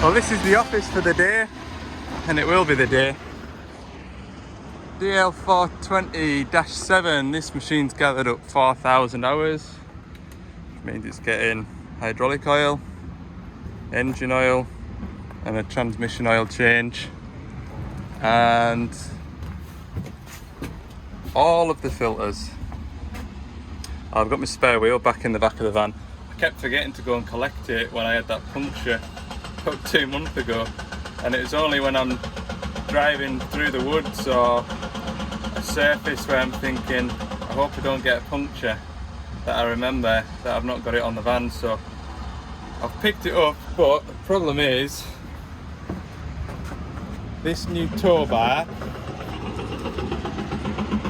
Well, this is the office for the day, and it will be the day. DL420-7, this machine's gathered up 4,000 hours, which means it's getting hydraulic oil, engine oil, and a transmission oil change, and all of the filters. I've got my spare wheel back in the back of the van. I kept forgetting to go and collect it when I had that puncture about 2 months ago, and it was only when I'm driving through the woods or a surface where I'm thinking, I hope I don't get a puncture, that I remember that I've not got it on the van. So I've picked it up, but the problem is this new tow bar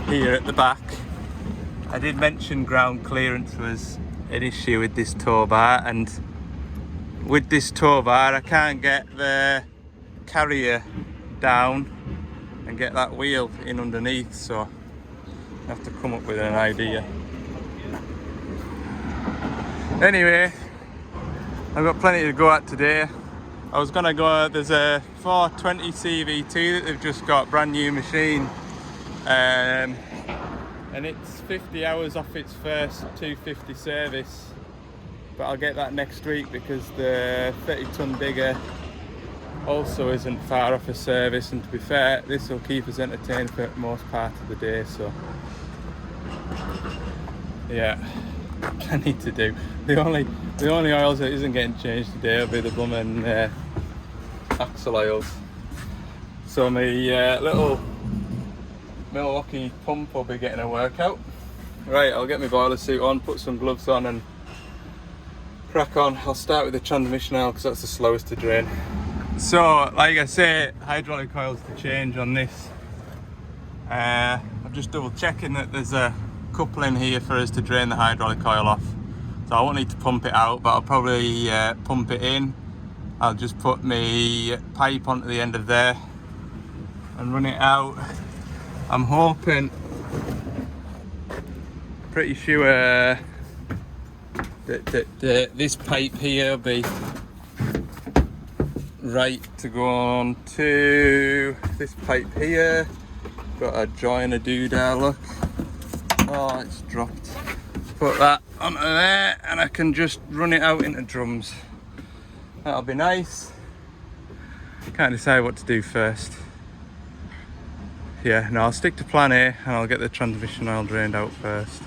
here at the back. I did mention ground clearance was an issue with this tow bar, and with this tow bar I can't get the carrier down and get that wheel in underneath, so I have to come up with an idea. Anyway, I've got plenty to go at today. I was gonna go, there's a 420 CVT that they've just got, brand new machine, and it's 50 hours off its first 250 service, but I'll get that next week because the 30-ton digger also isn't far off a service, and to be fair, this will keep us entertained for most part of the day. So yeah, plenty to do. The only oils that isn't getting changed today will be the blooming axle oils. So my little Milwaukee pump will be getting a workout. Right, I'll get my boiler suit on, put some gloves on and crack on. I'll start with the transmission oil because that's the slowest to drain. So, like I say, hydraulic oil's to change on this. I'm just double checking that there's a coupling here for us to drain the hydraulic oil off. So I won't need to pump it out, but I'll probably pump it in. I'll just put my pipe onto the end of there and run it out. I'm hoping, pretty sure that this pipe here will be right to go on to this pipe here. Got a joiner doodah, look. Oh, it's dropped. Put that onto there and I can just run it out into drums. That'll be nice. Can't decide what to do first. Yeah, no, I'll stick to plan A and I'll get the transmission oil drained out first.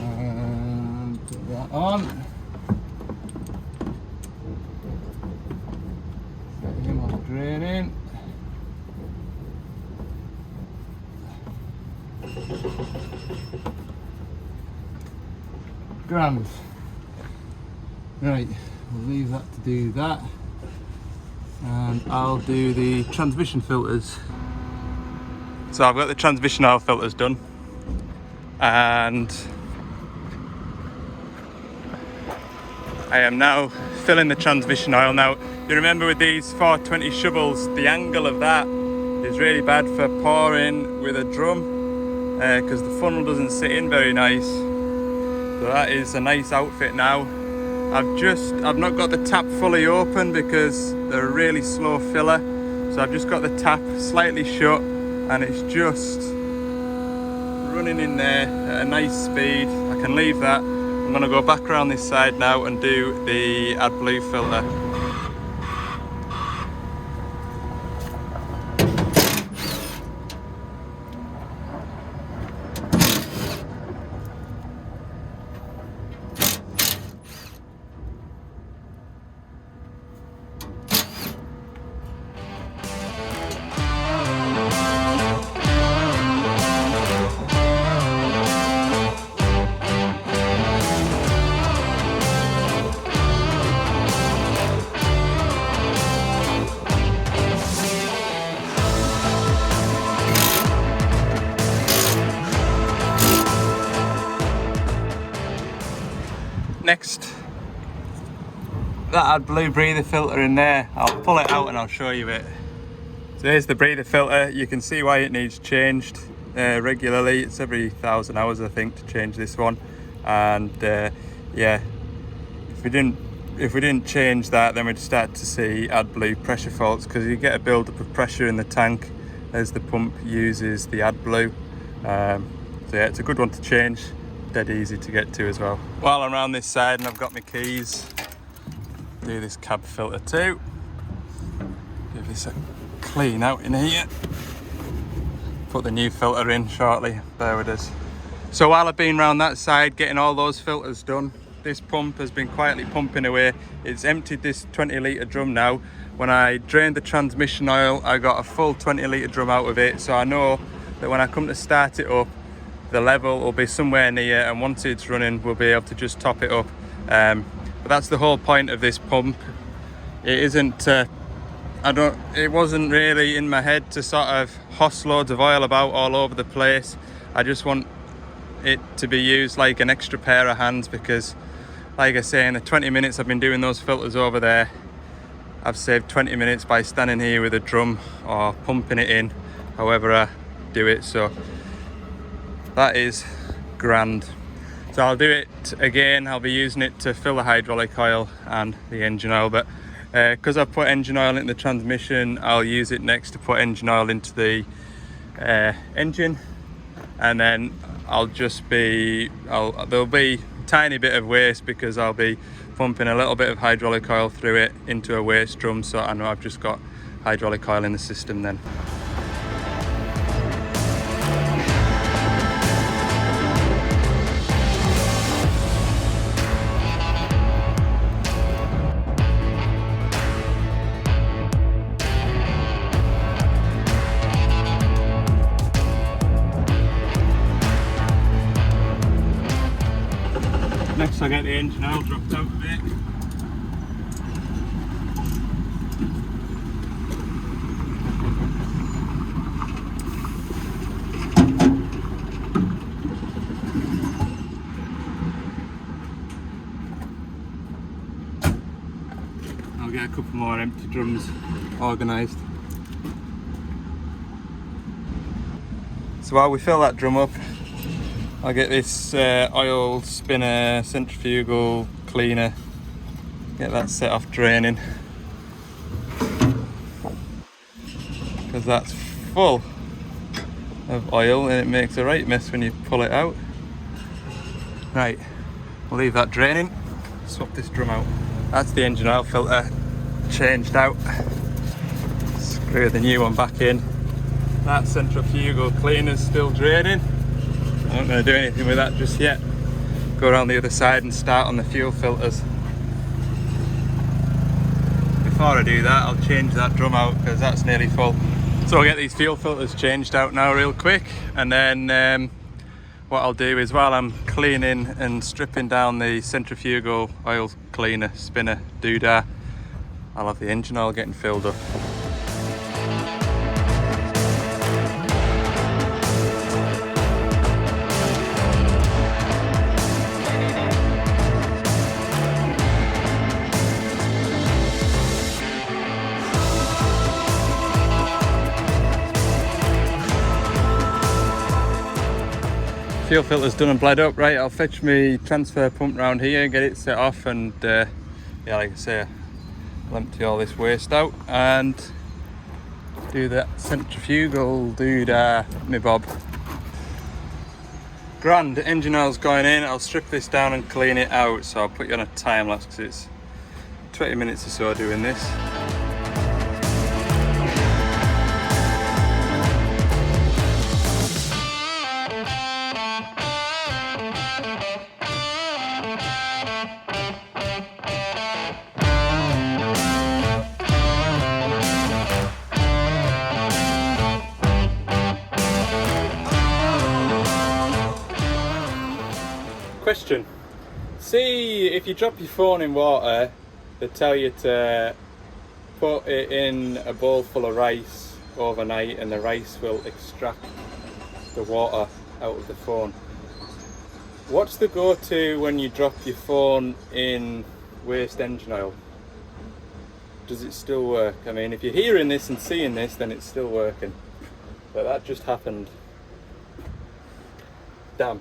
And put that on. Set him off draining. Grand. Right, we'll leave that to do that, and I'll do the transmission filters. So I've got the transmission oil filters done, and I am now filling the transmission oil. Now, you remember with these 420 shovels, the angle of that is really bad for pouring with a drum because the funnel doesn't sit in very nice. So that is a nice outfit now. I've not got the tap fully open because they're a really slow filler. So I've just got the tap slightly shut and it's just running in there at a nice speed. I can leave that. I'm gonna go back around this side now and do the AdBlue filter. Next, that had blue breather filter in there. I'll pull it out and I'll show you it. So here's the breather filter. You can see why it needs changed regularly. It's every 1,000 hours I think to change this one. And yeah, if we didn't change that, then we'd start to see AdBlue pressure faults, because you get a build-up of pressure in the tank as the pump uses the AdBlue. So yeah, it's a good one to change, dead easy to get to as well. While I'm around this side and I've got my keys, do this cab filter too. Give this a clean out in here. Put the new filter in shortly, there it is. So while I've been around that side getting all those filters done, this pump has been quietly pumping away. It's emptied this 20 litre drum now. When I drained the transmission oil, I got a full 20 litre drum out of it, so I know that when I come to start it up, the level will be somewhere near, and once it's running we'll be able to just top it up. But that's the whole point of this pump. It isn't it wasn't really in my head to sort of hoss loads of oil about all over the place. I just want it to be used like an extra pair of hands, because like I say, in the 20 minutes I've been doing those filters over there, I've saved 20 minutes by standing here with a drum or pumping it in, however I do it. So that is grand. So I'll do it again. I'll be using it to fill the hydraulic oil and the engine oil, but because I've put engine oil into the transmission, I'll use it next to put engine oil into the engine, and then there'll be a tiny bit of waste because I'll be pumping a little bit of hydraulic oil through it into a waste drum, so I know I've just got hydraulic oil in the system then. Next I'll get the engine oil dropped out of it. I'll get a couple more empty drums organised. So while we fill that drum up, I'll get this oil spinner, centrifugal cleaner, get that set off draining, because that's full of oil and it makes a right mess when you pull it out. Right, we'll leave that draining, swap this drum out. That's the engine oil filter changed out. Screw the new one back in. That centrifugal cleaner's still draining. I'm not going to do anything with that just yet. Go around the other side and start on the fuel filters. Before I do that, I'll change that drum out because that's nearly full. So I'll get these fuel filters changed out now real quick, and then what I'll do is, while I'm cleaning and stripping down the centrifugal oil cleaner, spinner, doodah, I'll have the engine oil getting filled up. Fuel filter's done and bled up. Right, I'll fetch my transfer pump round here, get it set off, and yeah, like I say, I'll empty all this waste out and do that centrifugal doodah my bob. Grand, engine oil's going in. I'll strip this down and clean it out, so I'll put you on a time lapse because it's 20 minutes or so doing this. Question. See, if you drop your phone in water, they tell you to put it in a bowl full of rice overnight and the rice will extract the water out of the phone. What's the go-to when you drop your phone in waste engine oil? Does it still work? I mean, if you're hearing this and seeing this, then it's still working. But that just happened. Damn.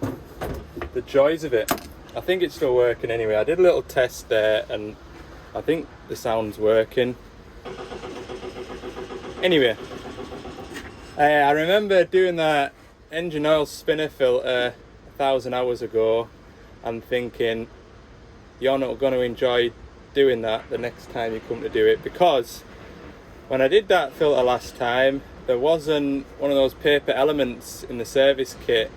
The joys of it. I think it's still working anyway. I did a little test there and I think the sound's working. Anyway, I remember doing that engine oil spinner filter 1,000 hours ago and thinking you're not going to enjoy doing that the next time you come to do it, because when I did that filter last time there wasn't one of those paper elements in the service kit,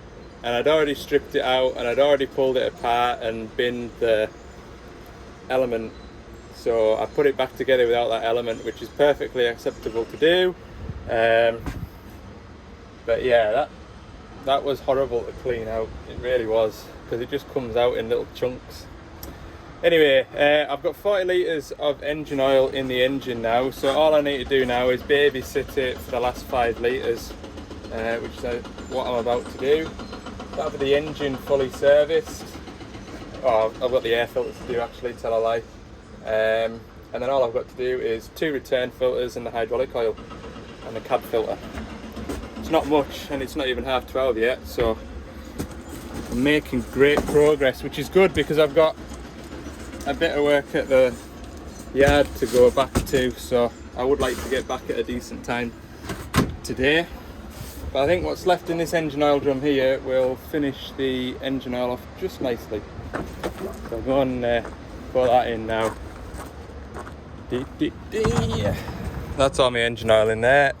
and I'd already stripped it out and I'd already pulled it apart and binned the element, so I put it back together without that element, which is perfectly acceptable to do. But yeah, that was horrible to clean out. It really was, because it just comes out in little chunks. Anyway, I've got 40 litres of engine oil in the engine now, so all I need to do now is babysit it for the last 5 litres, which is what I'm about to do. That'll be the engine fully serviced. Oh, I've got the air filters to do actually, tell a lie. And then all I've got to do is 2 return filters and the hydraulic oil and the cab filter. It's not much, and it's not even 12:30 yet, so I'm making great progress, which is good because I've got a bit of work at the yard to go back to, so I would like to get back at a decent time today. But I think what's left in this engine oil drum here will finish the engine oil off just nicely. So I'll go and put that in now. That's all my engine oil in there.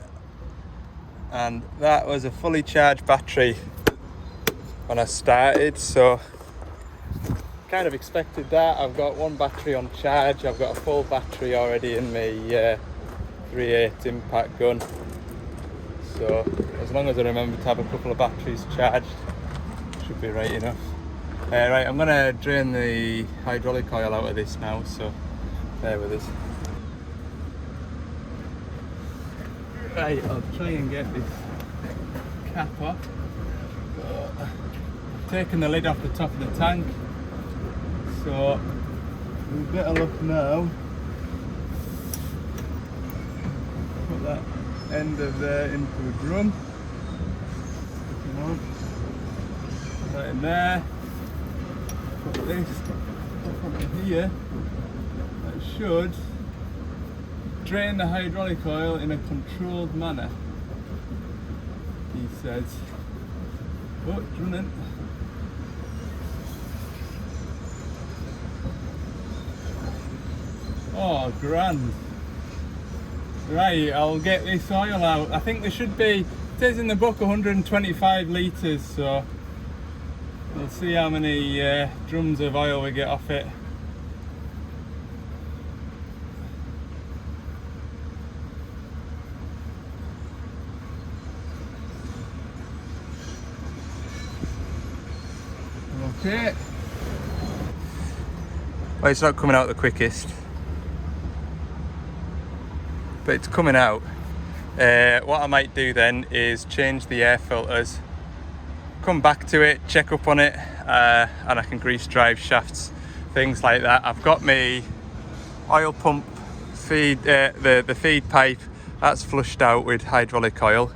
And that was a fully charged battery when I started, so kind of expected that. I've got one battery on charge. I've got a full battery already in my 3/8 impact gun, so as long as I remember to have a couple of batteries charged, should be right enough. Right, I'm going to drain the hydraulic oil out of this now, so bear with us. Right, I'll try and get this cap off. So, I've taken the lid off the top of the tank, so with a bit of luck now, put that end of there into a drum. Come on, put that in there. Put this up onto here. That should drain the hydraulic oil in a controlled manner, he says. Oh, it's running. Oh, grand. Right, I'll get this oil out. I think there should be, it says in the book 125 litres, so we'll see how many drums of oil we get off it. Okay. Well, it's not coming out the quickest, but it's coming out. What I might do then is change the air filters, come back to it, check up on it, and I can grease drive shafts, things like that. I've got my oil pump feed, the feed pipe, that's flushed out with hydraulic oil,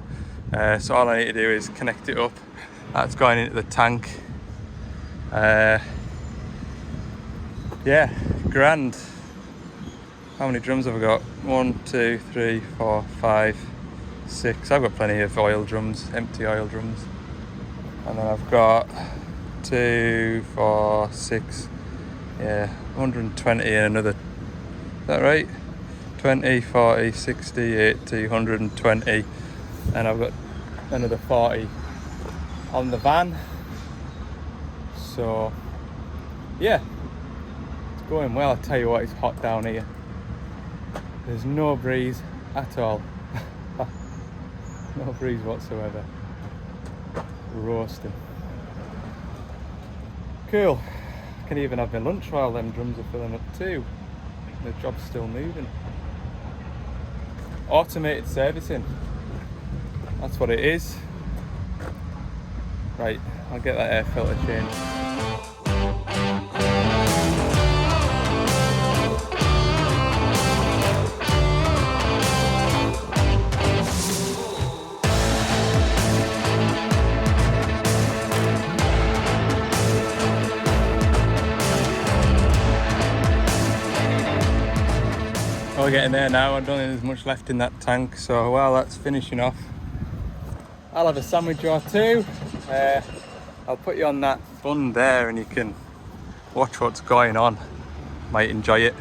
so all I need to do is connect it up. That's going into the tank. Yeah, grand. How many drums have I got? 1, 2, 3, 4, 5, 6. I've got plenty of oil drums, empty oil drums. And then I've got 2, 4, 6, yeah, 120 and another, is that right? 20, 40, 60, 80, 120. And I've got another 40 on the van. So, yeah, it's going well. I'll tell you what, it's hot down here. There's no breeze at all. No breeze whatsoever. Roasting. Cool. I can even have my lunch while them drums are filling up too. The job's still moving. Automated servicing. That's what it is. Right, I'll get that air filter changed. We're getting there now. I don't think there's much left in that tank, so while that's finishing off, I'll have a sandwich or two. I'll put you on that bun there and you can watch what's going on. Might enjoy it.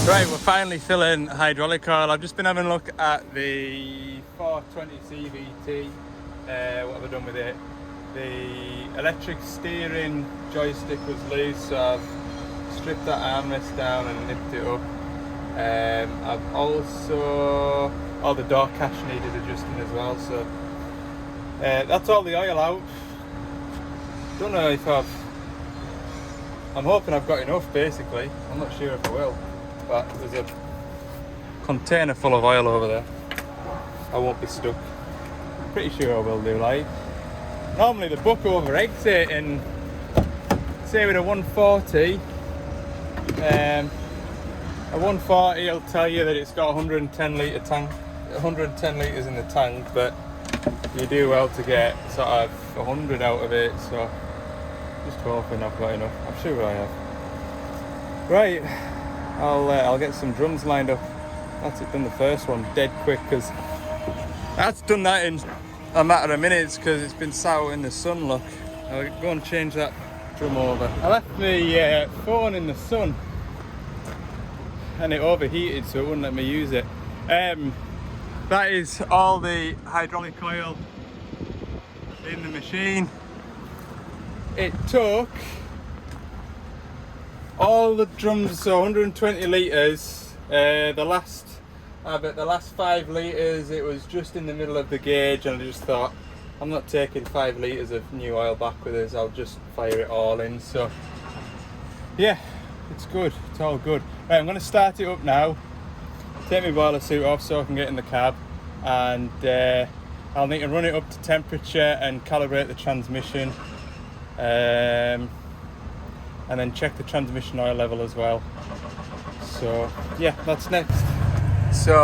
Right, we're finally filling hydraulic oil. I've just been having a look at the 420 CVT. What have I done with it? The electric steering joystick was loose, so I've stripped that armrest down and nipped it up. I've also, the door catch needed adjusting as well, so that's all the oil out. Don't know if I'm hoping I've got enough basically. I'm not sure if I will. But there's a container full of oil over there. I won't be stuck. Pretty sure I will do. Like, normally the book overeggs it, and say with a 140, a 140 will tell you that it's got 110 litre tank, 110 litres in the tank, but you do well to get sort of 100 out of it. So just hoping I've got enough. I'm sure I have. Right. I'll get some drums lined up. That's it, done the first one dead quick, because that's done that in a matter of minutes because it's been sat out in the sun. Look, I'll go and change that drum over. I left my phone in the sun and it overheated, so it wouldn't let me use it. That is all the hydraulic oil in the machine. It took all the drums, so 120 litres. The last 5 litres, it was just in the middle of the gauge, and I just thought, I'm not taking 5 litres of new oil back with us. I'll just fire it all in. So yeah, it's good. It's all good. Right, I'm going to start it up now. Take my boiler suit off so I can get in the cab, and I'll need to run it up to temperature and calibrate the transmission. And then check the transmission oil level as well. So yeah, that's next. So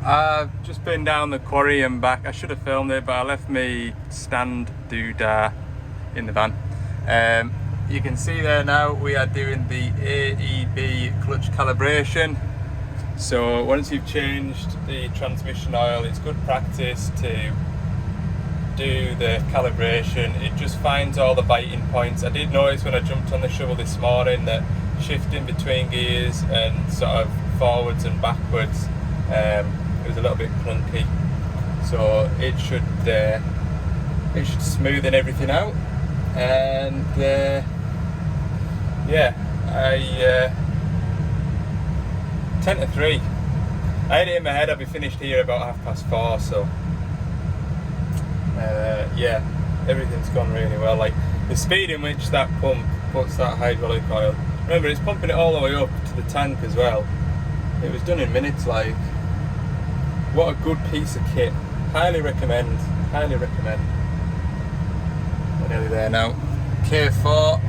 I've just been down the quarry and back. I should have filmed it, but I left my stand doodah in the van. You can see there now we are doing the AEB clutch calibration. So once you've changed the transmission oil, it's good practice to do the calibration. It just finds all the biting points. I did notice when I jumped on the shovel this morning that shifting between gears and sort of forwards and backwards, it was a little bit clunky. So it should smoothen everything out. And yeah, 10 to 3. I had it in my head I'd be finished here about 4:30, so yeah, everything's gone really well. Like the speed in which that pump puts that hydraulic oil, remember it's pumping it all the way up to the tank as well. It was done in minutes. Like, what a good piece of kit. Highly recommend, highly recommend. We're nearly there now. K4,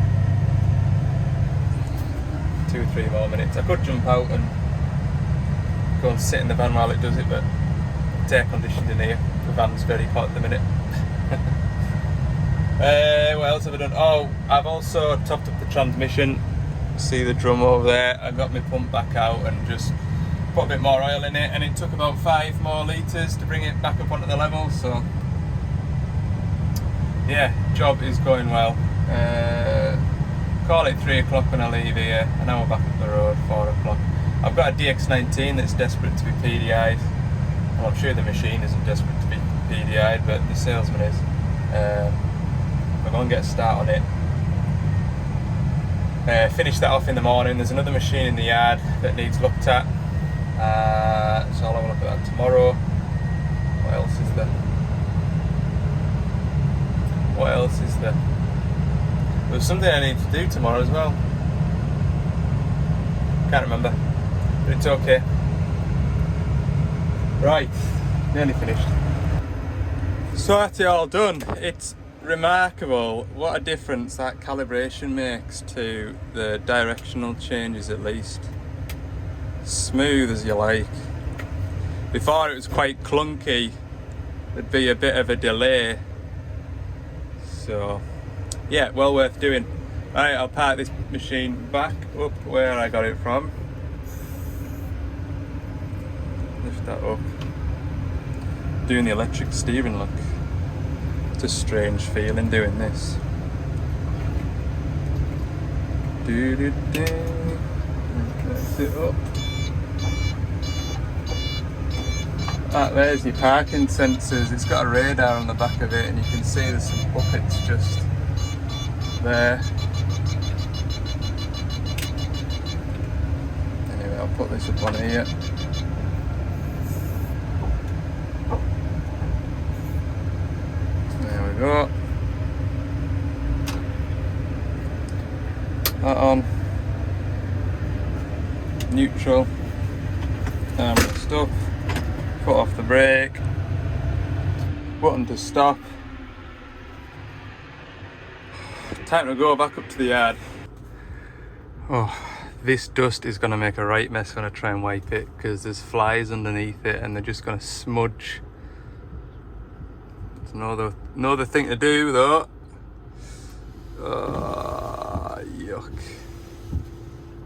2 or 3 more minutes. I could jump out and go and sit in the van while it does it, but it's air conditioned in here. The van's very hot at the minute. What else have I done? Oh, I've also topped up the transmission. See the drum over there? I got my pump back out and just put a bit more oil in it, and it took about 5 more litres to bring it back up onto the level. So yeah, job is going well. Call it 3 o'clock when I leave here, and now we're back up the road, 4 o'clock. I've got a DX19 that's desperate to be PDI'd. Well, I'm sure the machine isn't desperate to be PDI'd, but the salesman is. We're going to get a start on it. Finish that off in the morning. There's another machine in the yard that needs looked at. So I'll have a look at that tomorrow. What else is there? What else is there? There's something I need to do tomorrow as well. Can't remember, but it's okay. Right, nearly finished. So that's it all done. It's remarkable what a difference that calibration makes to the directional changes, at least. Smooth as you like. Before it was quite clunky, there'd be a bit of a delay. So yeah, well worth doing. Right, I'll park this machine back up where I got it from. Lift that up. Doing the electric steering, look. It's a strange feeling doing this. Press it up. Ah, there's your parking sensors. It's got a radar on the back of it, and you can see there's some buckets just there. Anyway, I'll put this up on here. There we go. That on. Neutral. Stop. Foot off the brake. Button to stop. Time to go back up to the yard. Oh, this dust is going to make a right mess when I try and wipe it, because there's flies underneath it and they're just going to smudge. It's no other thing to do though. Oh, yuck.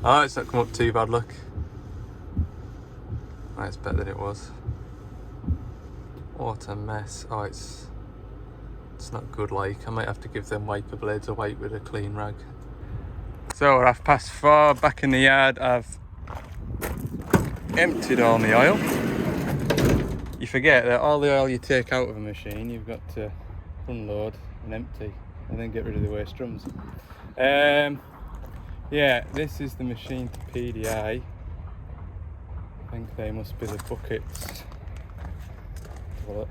Oh, it's not come up too bad, look. Oh, it's better than it was. What a mess. Oh, it's not good, like. I might have to give them wiper blades a wipe with a clean rag. So we're 4:30 back in the yard. I've emptied all my oil. You forget that all the oil you take out of a machine, you've got to unload and empty and then get rid of the waste drums. Yeah, this is the machine to PDI. I think they must be the buckets. Well,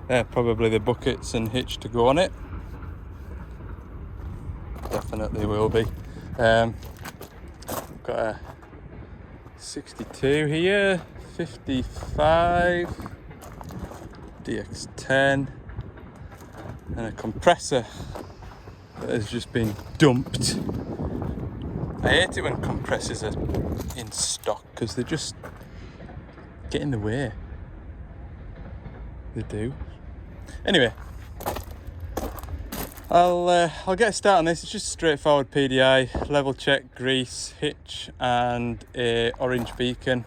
they're probably the buckets and hitch to go on it. Definitely will be. Got a 62 here, 55, DX10, and a compressor that has just been dumped. I hate it when compressors are in stock because they just get in the way. They do. Anyway, I'll get a start on this. It's just straightforward PDI, level check, grease, hitch, and a orange beacon.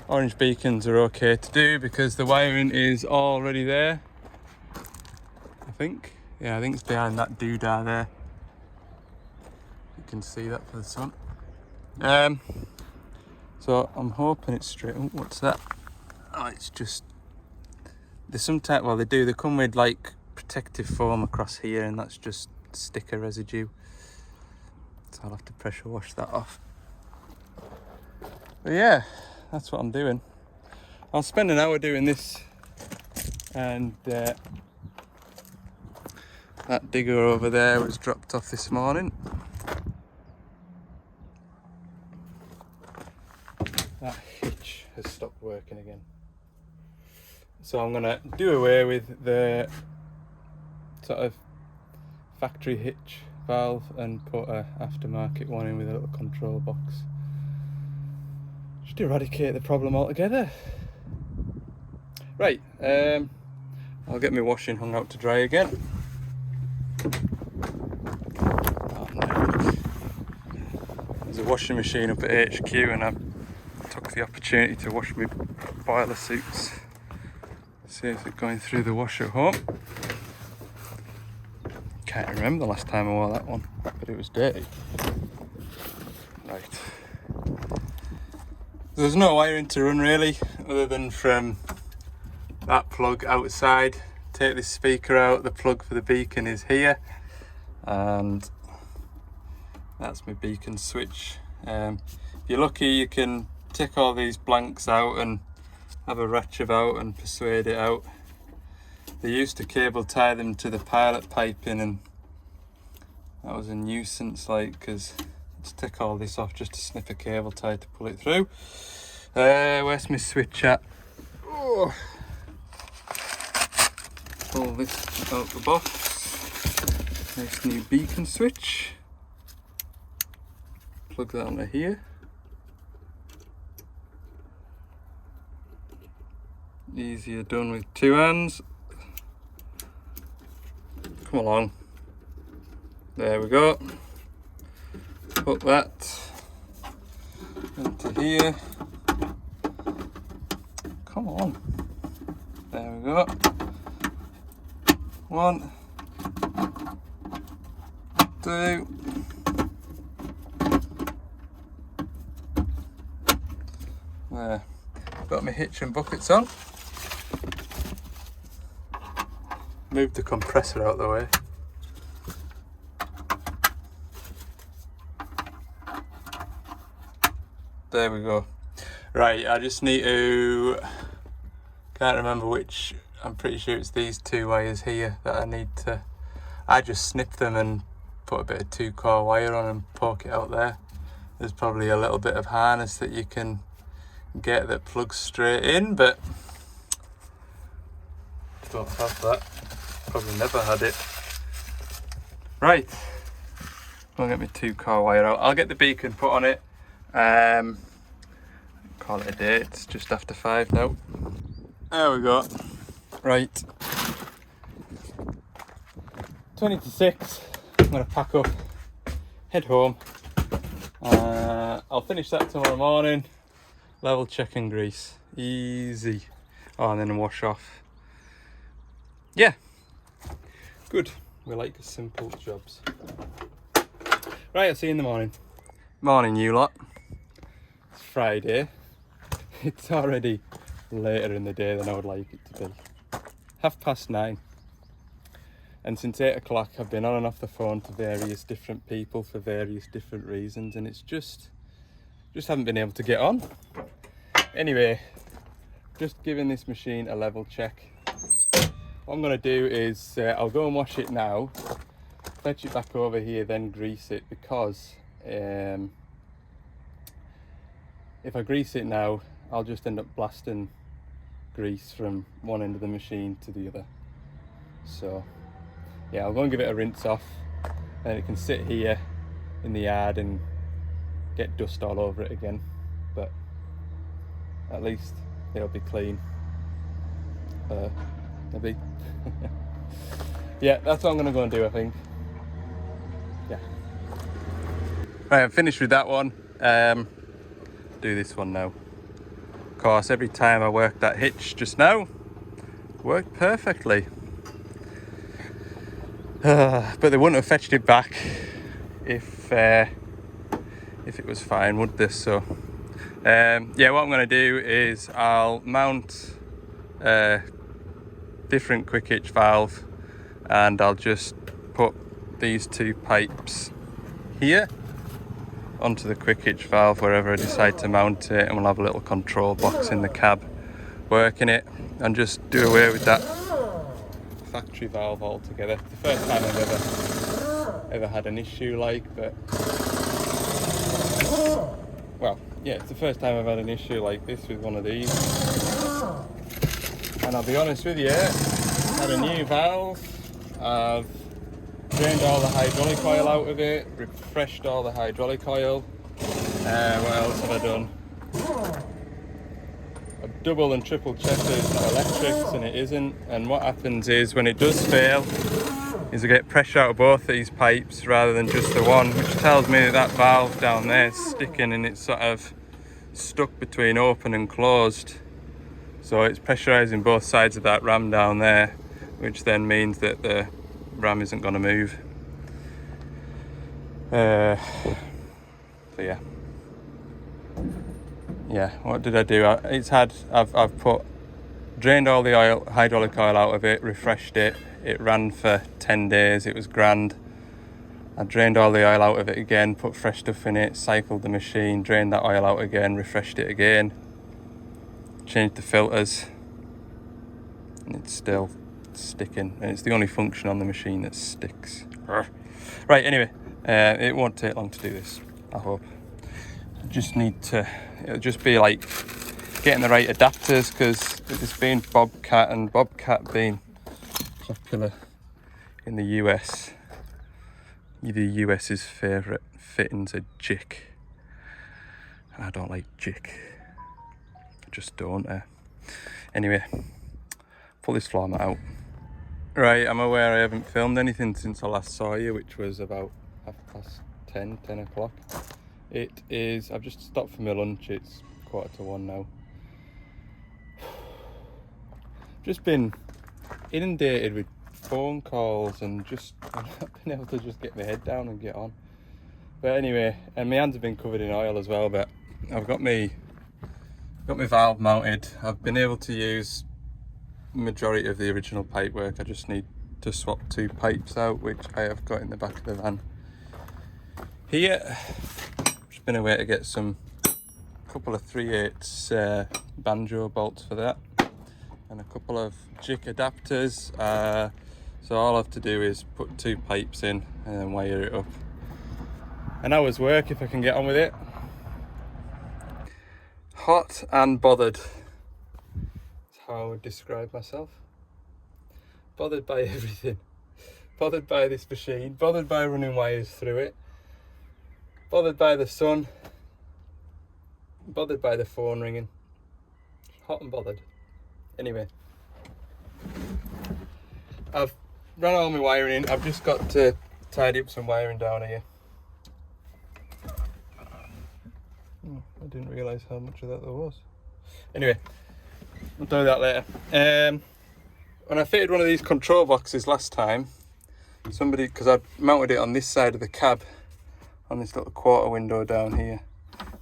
Orange beacons are okay to do because the wiring is already there. I think. Yeah, I think it's behind that doodah there. You can see that for the sun. So I'm hoping it's straight. Oh, what's that? Oh, it's just, there's some type, well, they come with like protective foam across here, and that's just sticker residue. So I'll have to pressure wash that off. But yeah, that's what I'm doing. I'll spend an hour doing this, and that digger over there was dropped off this morning. That hitch has stopped working again. So I'm gonna do away with the sort of factory hitch valve and put a aftermarket one in with a little control box. Just eradicate the problem altogether. Right, I'll get my washing hung out to dry again. Oh, no. There's a washing machine up at HQ, and I took the opportunity to wash my boiler suits. See if it's going through the wash at home. Can't remember the last time I wore that one, but it was dirty. Right. There's no wiring to run really, other than from that plug outside. Take this speaker out, the plug for the beacon is here, and that's my beacon switch. If you're lucky, you can take all these blanks out and have a ratchet about and persuade it out. They used to cable tie them to the pilot piping, and that was a nuisance, like, because to take all this off just to snip a cable tie to pull it through. Where's my switch at? Oh. Pull this out the box. Nice new beacon switch. Plug that onto here. Easier done with two hands. Come along. There we go. Put that into here. Come on. There we go. 1, 2. There. Got my hitch and buckets on. Move the compressor out of the way. There we go. Right, I just need to, can't remember which, I'm pretty sure it's these 2 wires here that I need to, I just snip them and put a bit of 2-core wire on and poke it out there. There's probably a little bit of harness that you can get that plugs straight in, but don't have that. Probably never had it. Right, I'll get my 2-core wire out. I'll get the beacon put on it. Call it a day, it's just after 5 now. There we go. Right, 20 to 6, I'm going to pack up, head home. I'll finish that tomorrow morning. Level check and grease, easy. Oh, and then wash off. Yeah, good. We like simple jobs. Right, I'll see you in the morning. Morning, you lot. It's Friday. It's already later in the day than I would like it to be. 9:30. And since 8 o'clock, I've been on and off the phone to various different people for various different reasons, and it's just haven't been able to get on. Anyway, just giving this machine a level check. What I'm going to do is I'll go and wash it now, fetch it back over here, then grease it, because if I grease it now, I'll just end up blasting grease from one end of the machine to the other. So yeah, I'll go and give it a rinse off, and it can sit here in the yard and get dust all over it again, but at least it'll be clean. Maybe. Yeah, that's what I'm gonna go and do, I think. Yeah. Right, I'm finished with that one. Do this one now. Of course, every time I worked that hitch just now, worked perfectly. But they wouldn't have fetched it back if it was fine, would this? So yeah, what I'm going to do is I'll mount a different quick hitch valve, and I'll just put these 2 pipes here onto the quick hitch valve wherever I decide to mount it, and we'll have a little control box in the cab working it, and just do away with that factory valve altogether. It's the first time I've ever had an issue like, but well, yeah, it's the first time I've had an issue like this with one of these. And I'll be honest with you, had a new valve, I've drained all the hydraulic oil out of it, refreshed all the hydraulic oil. What else have I done? I've double and triple checked that it's not electrics, and it isn't. And what happens is, when it does fail, is I get pressure out of both these pipes rather than just the one, which tells me that that valve down there is sticking and it's sort of stuck between open and closed. So it's pressurizing both sides of that ram down there, which then means that the ram isn't going to move. So yeah, what did I do? I've drained all the oil, hydraulic oil out of it, refreshed it. It ran for 10 days, it was grand. I drained all the oil out of it again, put fresh stuff in it, cycled the machine, drained that oil out again, refreshed it again, changed the filters, and it's still sticking, and it's the only function on the machine that sticks. Right, anyway, it won't take long to do this, I hope. I just need to, it'll just be like getting the right adapters, because it's been Bobcat, and Bobcat being popular in the US. The US's favourite fittings are Jick. I don't like Jick. I just don't. Anyway, pull this floor mat out. Right, I'm aware I haven't filmed anything since I last saw you, which was about 10 o'clock. It is, I've just stopped for my lunch, it's 1:45 now. Just been inundated with phone calls and just I've not been able to just get my head down and get on. But anyway, and my hands have been covered in oil as well, but I've got my valve mounted. I've been able to use majority of the original pipe work. I just need to swap 2 pipes out, which I have got in the back of the van here. Just been away to get some couple of 3/8 banjo bolts for that, and a couple of Jick adapters. So all I have to do is put 2 pipes in and then wire it up. An hour's work if I can get on with it. Hot and bothered. That's how I would describe myself. Bothered by everything. Bothered by this machine. Bothered by running wires through it. Bothered by the sun. Bothered by the phone ringing. Hot and bothered. Anyway. I've run all my wiring in. I've just got to tidy up some wiring down here. I didn't realise how much of that there was. Anyway, I'll do that later. When I fitted one of these control boxes last time, somebody, because I mounted it on this side of the cab, on this little quarter window down here,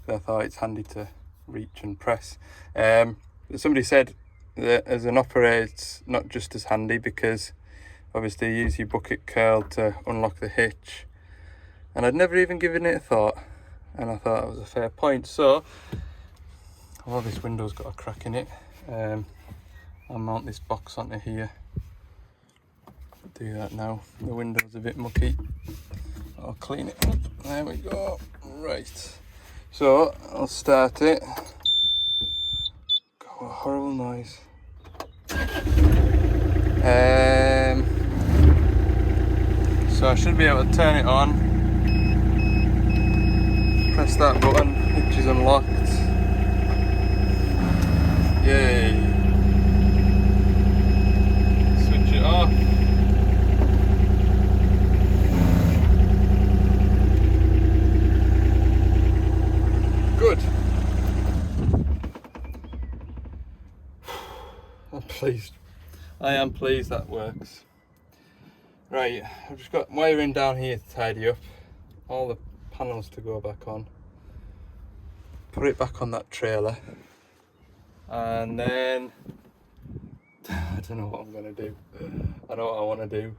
so I thought it's handy to reach and press. Somebody said that as an operator it's not just as handy, because obviously you use your bucket curl to unlock the hitch, and I'd never even given it a thought, and I thought that was a fair point. So, well, this window's got a crack in it. I'll mount this box onto here. Do that now. The window's a bit mucky. I'll clean it up. There we go. Right. So I'll start it. God, what a horrible noise. So I should be able to turn it on. Press that button, hitch is unlocked. Yay. Switch it off. Good. I'm pleased. I am pleased that works. Right, I've just got wiring down here to tidy up. All the panels to go back on. Put it back on that trailer. And then I don't know what I'm gonna do. I know what I want to do.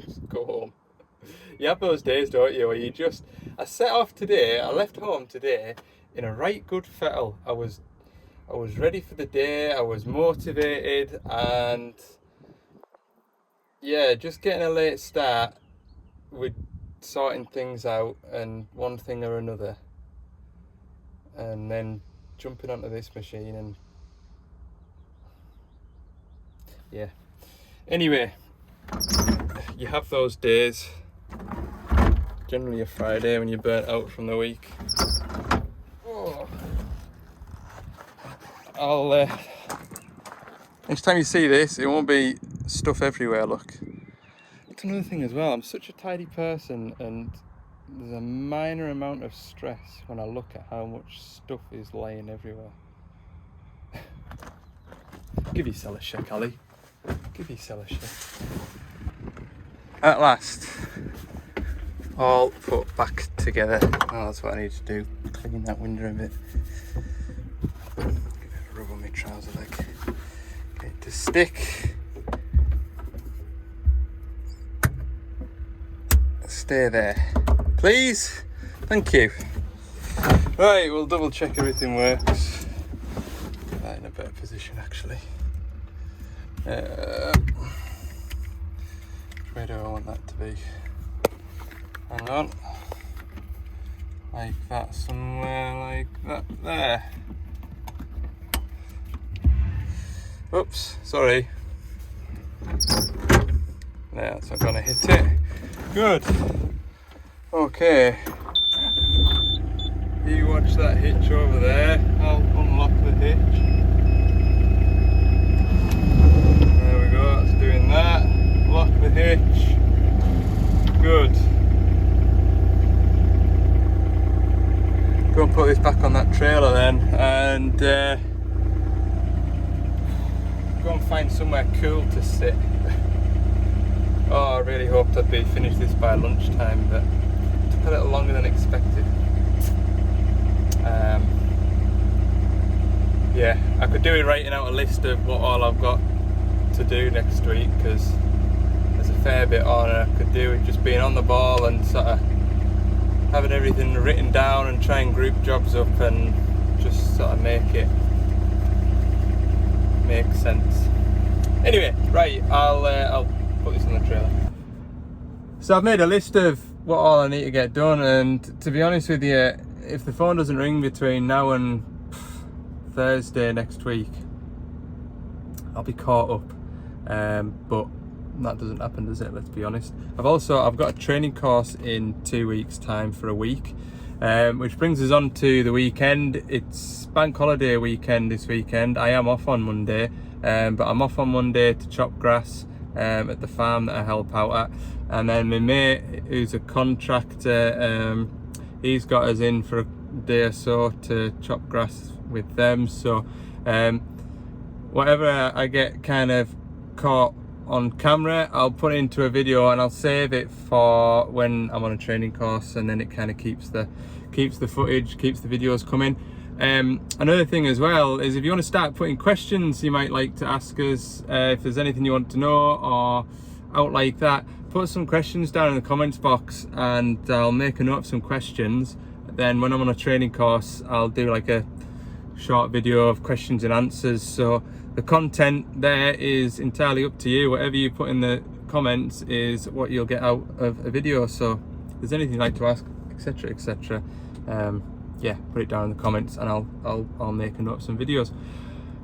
Just go home. You have those days, don't you, where you just... I set off today, I left home today in a right good fettle. I was ready for the day, I was motivated, and yeah, just getting a late start with sorting things out and one thing or another, and then jumping onto this machine, and yeah. Anyway, you have those days, generally a Friday, when you're burnt out from the week. Oh. I'll next time you see this, it won't be stuff everywhere. Look, that's another thing as well. I'm such a tidy person, and there's a minor amount of stress when I look at how much stuff is laying everywhere. Give yourself a shake, Ali. Give yourself a shake. At last, all put back together. Oh, that's what I need to do. Clean that window a bit. Give it a rub on my trouser leg. Get it to stick. Stay there, please. Thank you. Right, we'll double check everything works. Put that in a better position, actually. Where do I want that to be? Hang on. Like that somewhere, like that there. Oops, sorry. Yeah, that's not gonna hit it. Good. Okay. You watch that hitch over there. I'll unlock the hitch. There we go, that's doing that. Lock the hitch. Good. Go and put this back on that trailer then, and go and find somewhere cool to sit. Oh, I really hoped I'd be finished this by lunchtime, but it took a little longer than expected. Yeah, I could do it writing out a list of what all I've got to do next week, because there's a fair bit on, and I could do with just being on the ball and sort of having everything written down and try and group jobs up and just sort of make sense. Anyway, right, I'll put this on the trailer. So I've made a list of what all I need to get done, and to be honest with you, if the phone doesn't ring between now and Thursday next week, I'll be caught up. But that doesn't happen, does it? Let's be honest. I've got a training course in 2 weeks' time for a week, which brings us on to the weekend. It's bank holiday weekend this weekend. I am off on Monday, but I'm off on Monday to chop grass at the farm that I help out at, and then my mate, who's a contractor, he's got us in for a day or so to chop grass with them. So whatever I get kind of caught on camera, I'll put it into a video and I'll save it for when I'm on a training course, and then it kind of keeps the footage, keeps the videos coming. Another thing as well is, if you want to start putting questions you might like to ask us, if there's anything you want to know or out like that, put some questions down in the comments box and I'll make a note of some questions. Then when I'm on a training course, I'll do like a short video of questions and answers. So the content there is entirely up to you. Whatever you put in the comments is what you'll get out of a video. So if there's anything you'd like to ask, etc, etc, yeah, put it down in the comments and I'll make a note of some videos.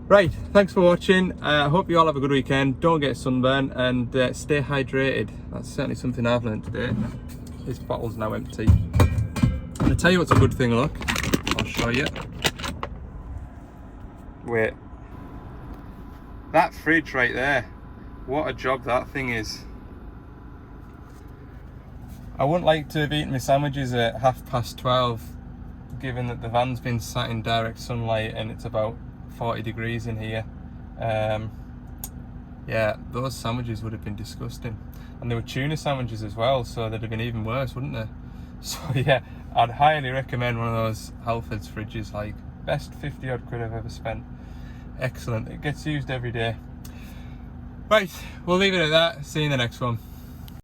Right, thanks for watching. I hope you all have a good weekend. Don't get sunburned, and stay hydrated. That's certainly something I've learned today. This bottle's now empty. I'm gonna tell you what's a good thing, look. I'll show you. Wait. That fridge right there. What a job that thing is. I wouldn't like to have eaten my sandwiches at 12:30, given that the van's been sat in direct sunlight and it's about 40 degrees in here. Yeah, those sandwiches would have been disgusting. And they were tuna sandwiches as well, so they'd have been even worse, wouldn't they? So yeah, I'd highly recommend one of those Halfords fridges. Like, best 50 odd quid I've ever spent. Excellent, it gets used every day. Right, we'll leave it at that. See you in the next one.